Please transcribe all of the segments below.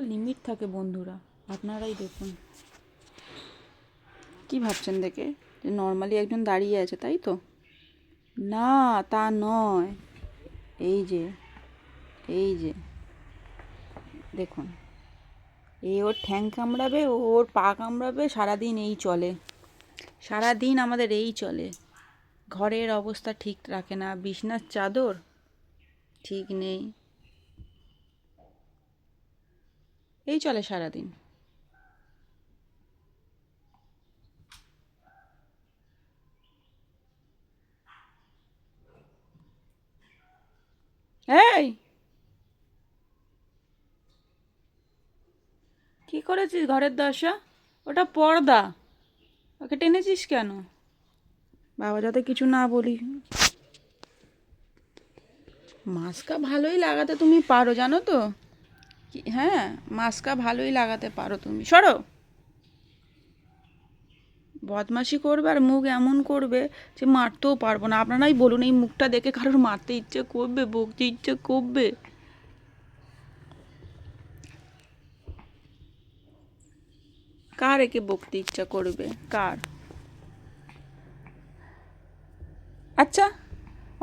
Limit থাকে বন্ধুরা, আপনারাই দেখুন। কি ভাবছেন দেখে যে নর্মালি একজন দাঁড়িয়ে আছে, তাই তো? না, তা নয়। এই যে এই যে দেখুন, ওর ঠ্যাং কামড়াবে, ওর পা কামড়াবে, সারাদিন এই চলে। সারাদিন আমাদের এই চলে। ঘরের অবস্থা ঠিক রাখে না, বিছনার চাদর ঠিক নেই, এই চলে সারাদিন। এই কি করেছিস ঘরের দরজা? ওটা পর্দা, ওকে টেনেছিস কেন? বাবা যাতে কিছু না বলি। মাস্কা ভালোই লাগাতে তুমি পারো, জানো তো? হ্যাঁ, মাস্কা ভালোই লাগাতে পারো তুমি। সরো। বদমাশি করবে আর মুখ এমন করবে যে মারতেও পারবো না। আপনারাই বলুন, এই মুখটা দেখে কারোর মারতে ইচ্ছে করবে, বকতে ইচ্ছে করবে? কার একে বকতে ইচ্ছা করবে? কার? আচ্ছা,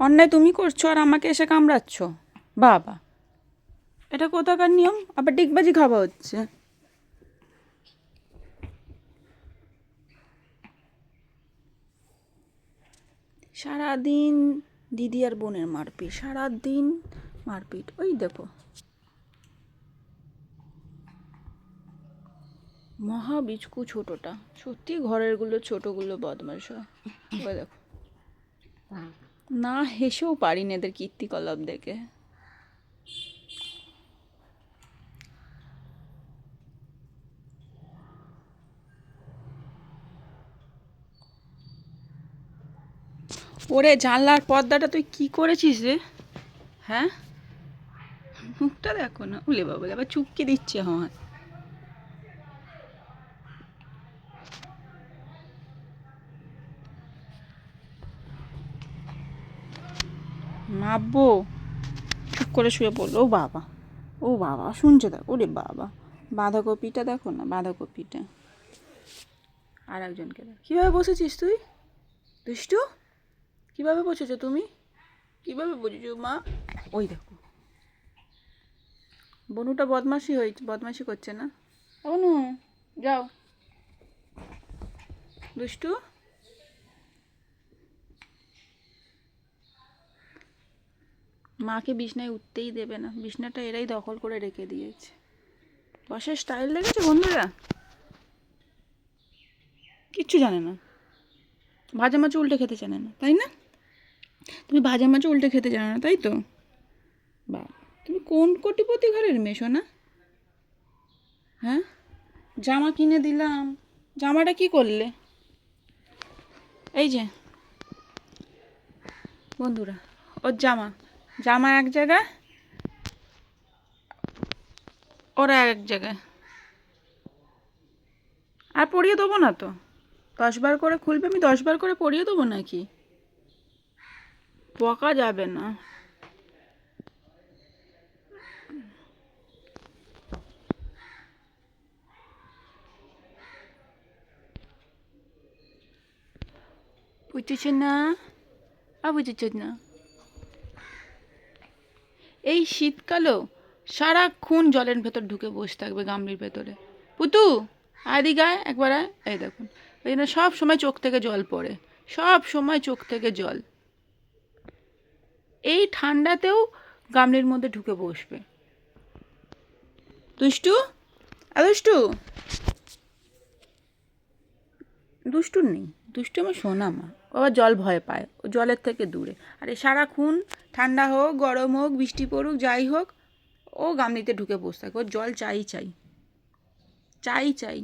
অন্যায় তুমি করছো আর আমাকে এসে কামড়াচ্ছ? বাবা, এটা কোথাকার নিয়ম? আবার ডিগবাজি খাওয়া হচ্ছে। সারাদিন দিদি আর বোনের মারপিট, সারাদিন মারপিট। ওই দেখো, মহা বিচকু ছোটটা। সত্যি ঘরেরগুলো ছোটগুলো বদমাশ হয়। ওই দেখো, না হেসেও পারি না এদের কীর্তিকলাপ দেখে। ওরে, জানলার পর্দাটা তুই কি করেছিস রে? হ্যাঁ, মুখটা দেখো না। উলে বাবা, আবার চুপকে দিচ্ছে আমার। মাপবো? চুপ করে শুয়ে পড়লো। ও বাবা, ও বাবা, শুনছে দেখো। ওরে বাবা, বাঁধাকপিটা দেখো না, বাঁধাকপিটা। আর একজনকে দেখ, কীভাবে বসেছিস তুই? দুষ্টু, কীভাবে বসেছো তুমি? কীভাবে বসেছো মা? ওই দেখো, বনুটা বদমাশি করছে না? বনু, যাও। দুষ্টু, মাকে বিছনায় উঠতেই দেবে না। বিছনাটা এরাই দখল করে রেখে দিয়েছে। বসার স্টাইল লেগেছে বন্ধুরা? কিচ্ছু জানে না। ভাজা মাছ উল্টে খেতে জানে না, তাই না? তুমি ভাজা মাছ উল্টে খেতে জানো না, তাই তো? বা, তুমি কোন কোটিপতি ঘরের মেশো না? হ্যাঁ, জামা কিনে দিলাম, জামাটা কি করলে? এই যে বন্ধুরা, ওর জামা জামা এক জায়গায়, ওরা এক জায়গায়। আর পরিয়ে দেবো না তো? 10 বার করে খুলবে, আমি 10 বার করে পরিয়ে দেবো নাকি? বকা যাবে না। বুঝেছ না? বুঝেছ না? এই শীতকালেও সারাক্ষণ জলের ভেতর ঢুকে বসে থাকবে, গামলির ভেতরে। পুতু, আদি গায়ে একবার আয়। এই দেখুন, ওই জন্য সব সময় চোখ থেকে জল পড়ে, সব সময় চোখ থেকে জল। এই ঠান্ডাতেও গামলির মধ্যে ঢুকে বসবে। দুষ্টু, দুষ্টু, দুষ্টুর নেই। দুষ্টু আমার সোনা মা। ও আবার জল ভয় পায়, ও জলের থেকে দূরে। আরে সারাক্ষণ ঠান্ডা হোক, গরম হোক, বৃষ্টি পড়ুক, যাই হোক, ও গামলিতে ঢুকে বসে থাকে। ওর জল চাই চাই, চাই চাই।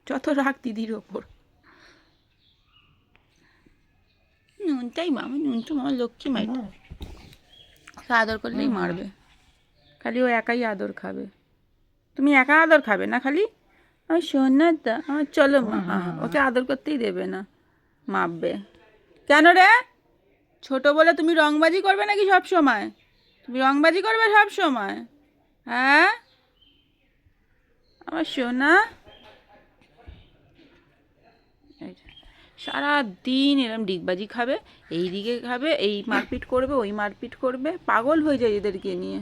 যত রাগ দিদির ওপর। নুনটাই মামা, নুনটু মামা লক্ষ্মী মাইটা। আদর করলেই মারবে, খালি ও একাই আদর খাবে। তুমি একা আদর খাবে না খালি? আমার সোনাটা, আমার চলো মা। ওকে আদর করতেই দেবে না, মাপবে। কেন রে? ছোট বলে তুমি রংবাজি করবে নাকি সব সময়? তুমি রংবাজি করবে সব সময়? হ্যাঁ আমার সোনা, এই যে, সারাদিন এরম ডিগবাজি খাবে, এই দিকে খাবে, এই মারপিট করবে, ওই মারপিট করবে, পাগল হয়ে যায় এদেরকে নিয়ে।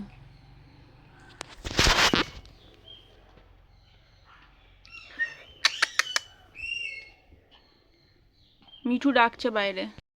মিঠু ডাকছে বাইরে।